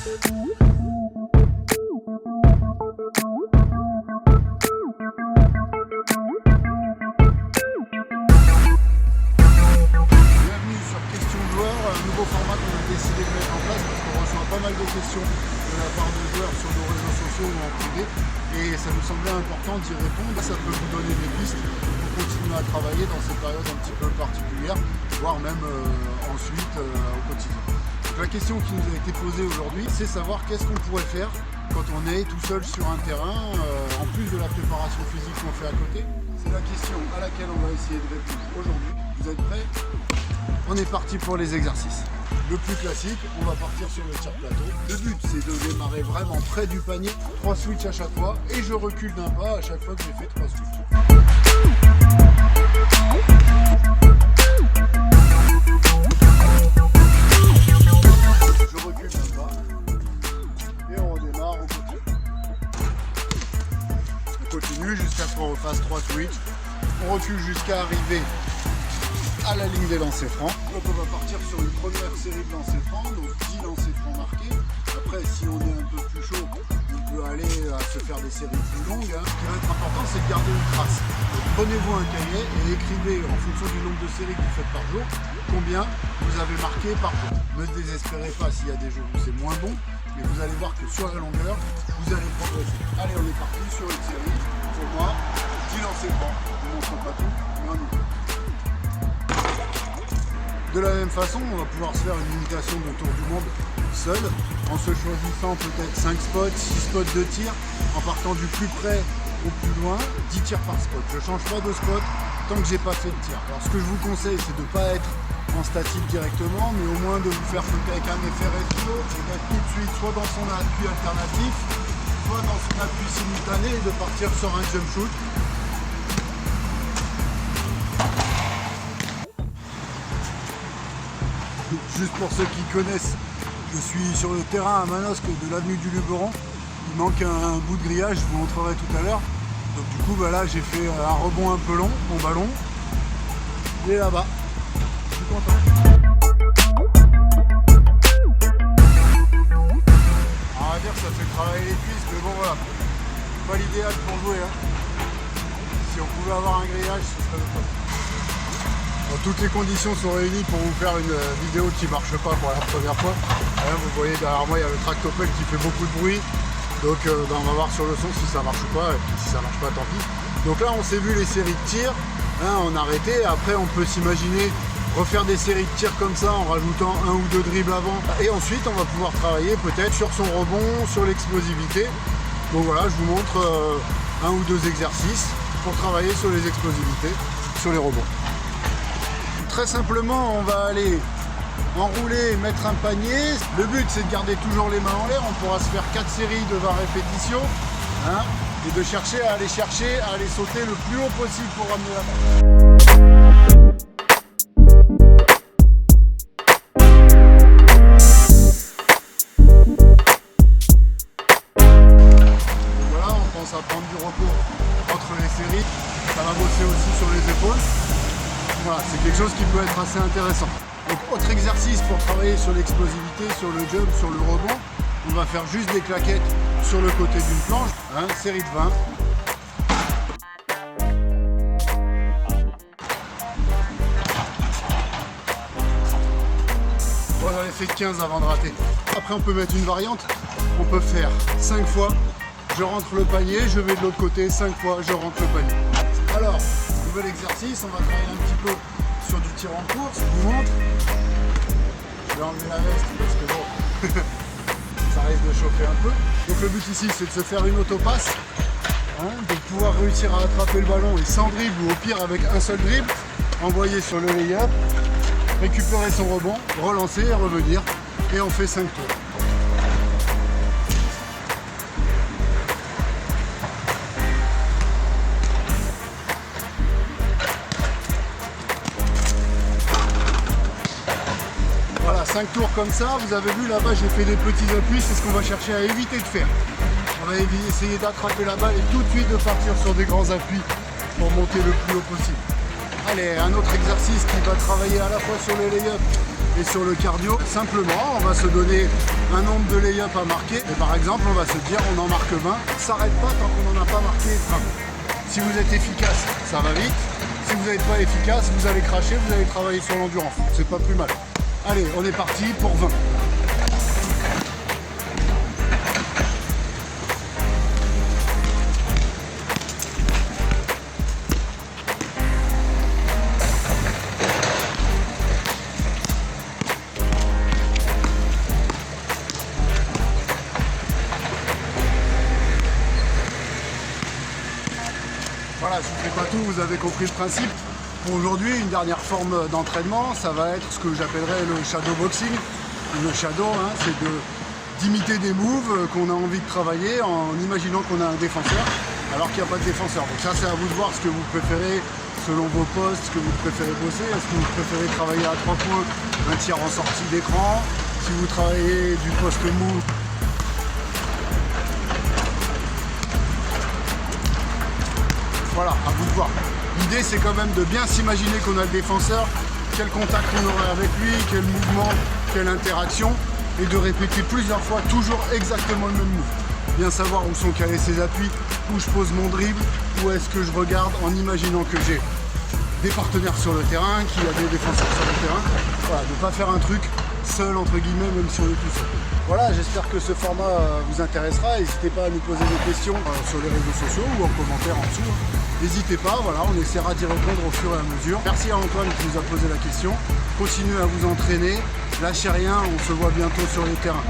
Nouveau format qu'on a décidé de mettre en place parce qu'on reçoit pas mal de questions de la part de joueurs sur nos réseaux sociaux ou en privé et ça nous semblait important d'y répondre. Ça peut vous donner des pistes pour continuer à travailler dans ces périodes un petit peu particulières, voire même ensuite au quotidien. Donc la question qui nous a été posée aujourd'hui, c'est savoir qu'est-ce qu'on pourrait faire quand on est tout seul sur un terrain, en plus de la préparation physique qu'on fait à côté. C'est la question à laquelle on va essayer de répondre aujourd'hui. Vous êtes prêts ? On est parti pour les exercices. Le plus classique, on va partir sur le tir plateau. Le but, c'est de démarrer vraiment près du panier, 3 switches à chaque fois, et je recule d'un pas à chaque fois que j'ai fait 3 switches. Je recule d'un pas, et on redémarre, on continue. On continue jusqu'à ce qu'on refasse 3 switches. On recule jusqu'à arriver à la ligne des lancers francs. Donc on va partir sur une première série de lancers francs, donc 10 lancers francs marqués. Après, si on est un peu plus chaud, on peut aller à se faire des séries plus longues. Ce qui va être important, c'est de garder une trace. Prenez-vous un cahier et écrivez en fonction du nombre de séries que vous faites par jour, combien vous avez marqué par jour. Ne désespérez pas s'il y a des jours où c'est moins bon, mais vous allez voir que sur la longueur, vous allez progresser. Allez, on est parti sur une série. Pour moi, 10 lancers francs. Je ne montre pas tout, mais un autre. De la même façon, on va pouvoir se faire une imitation de tour du monde seul, en se choisissant peut-être 5 spots, 6 spots de tir, en partant du plus près au plus loin, 10 tirs par spot. Je ne change pas de spot tant que j'ai pas fait de tir. Alors ce que je vous conseille, c'est de ne pas être en statique directement, mais au moins de vous faire sauter avec un effet rétro, et d'être tout de suite soit dans son appui alternatif, soit dans son appui simultané et de partir sur un jump shoot. Juste pour ceux qui connaissent, je suis sur le terrain à Manosque de l'avenue du Luberon. Il manque un bout de grillage, je vous montrerai tout à l'heure. Donc du coup, là j'ai fait un rebond un peu long, mon ballon. Il est là-bas. Je suis content. On va dire que ça fait travailler les cuisses, mais bon voilà. Pas l'idéal pour jouer. Si on pouvait avoir un grillage, ce serait le top. Bon, toutes les conditions sont réunies pour vous faire une vidéo qui ne marche pas pour la première fois. Vous voyez derrière moi il y a le tractopelle qui fait beaucoup de bruit. Donc on va voir sur le son si ça marche ou pas. Et puis si ça marche pas, tant pis. Donc là on s'est vu les séries de tirs. On a arrêté. Après on peut s'imaginer refaire des séries de tirs comme ça en rajoutant 1 ou 2 dribbles avant. Et ensuite on va pouvoir travailler peut-être sur son rebond, sur l'explosivité. Donc voilà, je vous montre 1 ou 2 exercices pour travailler sur les explosivités, sur les rebonds. Très simplement, on va aller enrouler, mettre un panier. Le but, c'est de garder toujours les mains en l'air. On pourra se faire 4 séries de 20 répétitions et de chercher à aller sauter le plus haut possible pour ramener la balle. Voilà, on pense à prendre du repos entre les séries. Ça va bosser aussi sur les épaules. Voilà, c'est quelque chose qui peut être assez intéressant. Donc autre exercice pour travailler sur l'explosivité, sur le jump, sur le rebond, on va faire juste des claquettes sur le côté d'une planche, série de 20. Bon, j'en ai fait 15 avant de rater. Après on peut mettre une variante, on peut faire 5 fois, je rentre le panier, je vais de l'autre côté, 5 fois, je rentre le panier. Alors, nouvel exercice, on va travailler un petit peu sur du tir en course, je vous montre. Je vais enlever la veste parce que bon, ça risque de chauffer un peu. Donc le but ici, c'est de se faire une autopasse, de pouvoir réussir à attraper le ballon et sans dribble ou au pire avec un seul dribble, envoyer sur le lay-up, récupérer son rebond, relancer et revenir. Et on fait 5 tours. Voilà, 5 tours comme ça, vous avez vu là-bas j'ai fait des petits appuis, c'est ce qu'on va chercher à éviter de faire. On va essayer d'attraper la balle et tout de suite de partir sur des grands appuis pour monter le plus haut possible. Allez, un autre exercice qui va travailler à la fois sur le lay-up Et sur le cardio, simplement, on va se donner un nombre de lay-up à marquer. Et par exemple, on va se dire, on en marque 20. S'arrête pas tant qu'on n'en a pas marqué 20. Si vous êtes efficace, ça va vite. Si vous n'êtes pas efficace, vous allez cracher, vous allez travailler sur l'endurance. C'est pas plus mal. Allez, on est parti pour 20. Voilà, je ne fais pas tout, vous avez compris le principe. Pour aujourd'hui, une dernière forme d'entraînement, ça va être ce que j'appellerais le shadow boxing. Le shadow, hein, c'est d'imiter des moves qu'on a envie de travailler en imaginant qu'on a un défenseur alors qu'il n'y a pas de défenseur. Donc ça, c'est à vous de voir ce que vous préférez selon vos postes, ce que vous préférez bosser. Est-ce que vous préférez travailler à 3 points, un tir en sortie d'écran? Si vous travaillez du poste mou, voilà, à vous de voir. L'idée, c'est quand même de bien s'imaginer qu'on a le défenseur, quel contact on aurait avec lui, quel mouvement, quelle interaction, et de répéter plusieurs fois, toujours exactement le même move. Bien savoir où sont calés ses appuis, où je pose mon dribble, où est-ce que je regarde en imaginant que j'ai des partenaires sur le terrain, qu'il y a des défenseurs sur le terrain. Voilà, de ne pas faire un truc seul, entre guillemets, même si on est tous. Voilà, j'espère que ce format vous intéressera. N'hésitez pas à nous poser des questions sur les réseaux sociaux ou en commentaire en dessous. N'hésitez pas, voilà, on essaiera d'y répondre au fur et à mesure. Merci à Antoine qui nous a posé la question. Continuez à vous entraîner, lâchez rien, on se voit bientôt sur les terrains.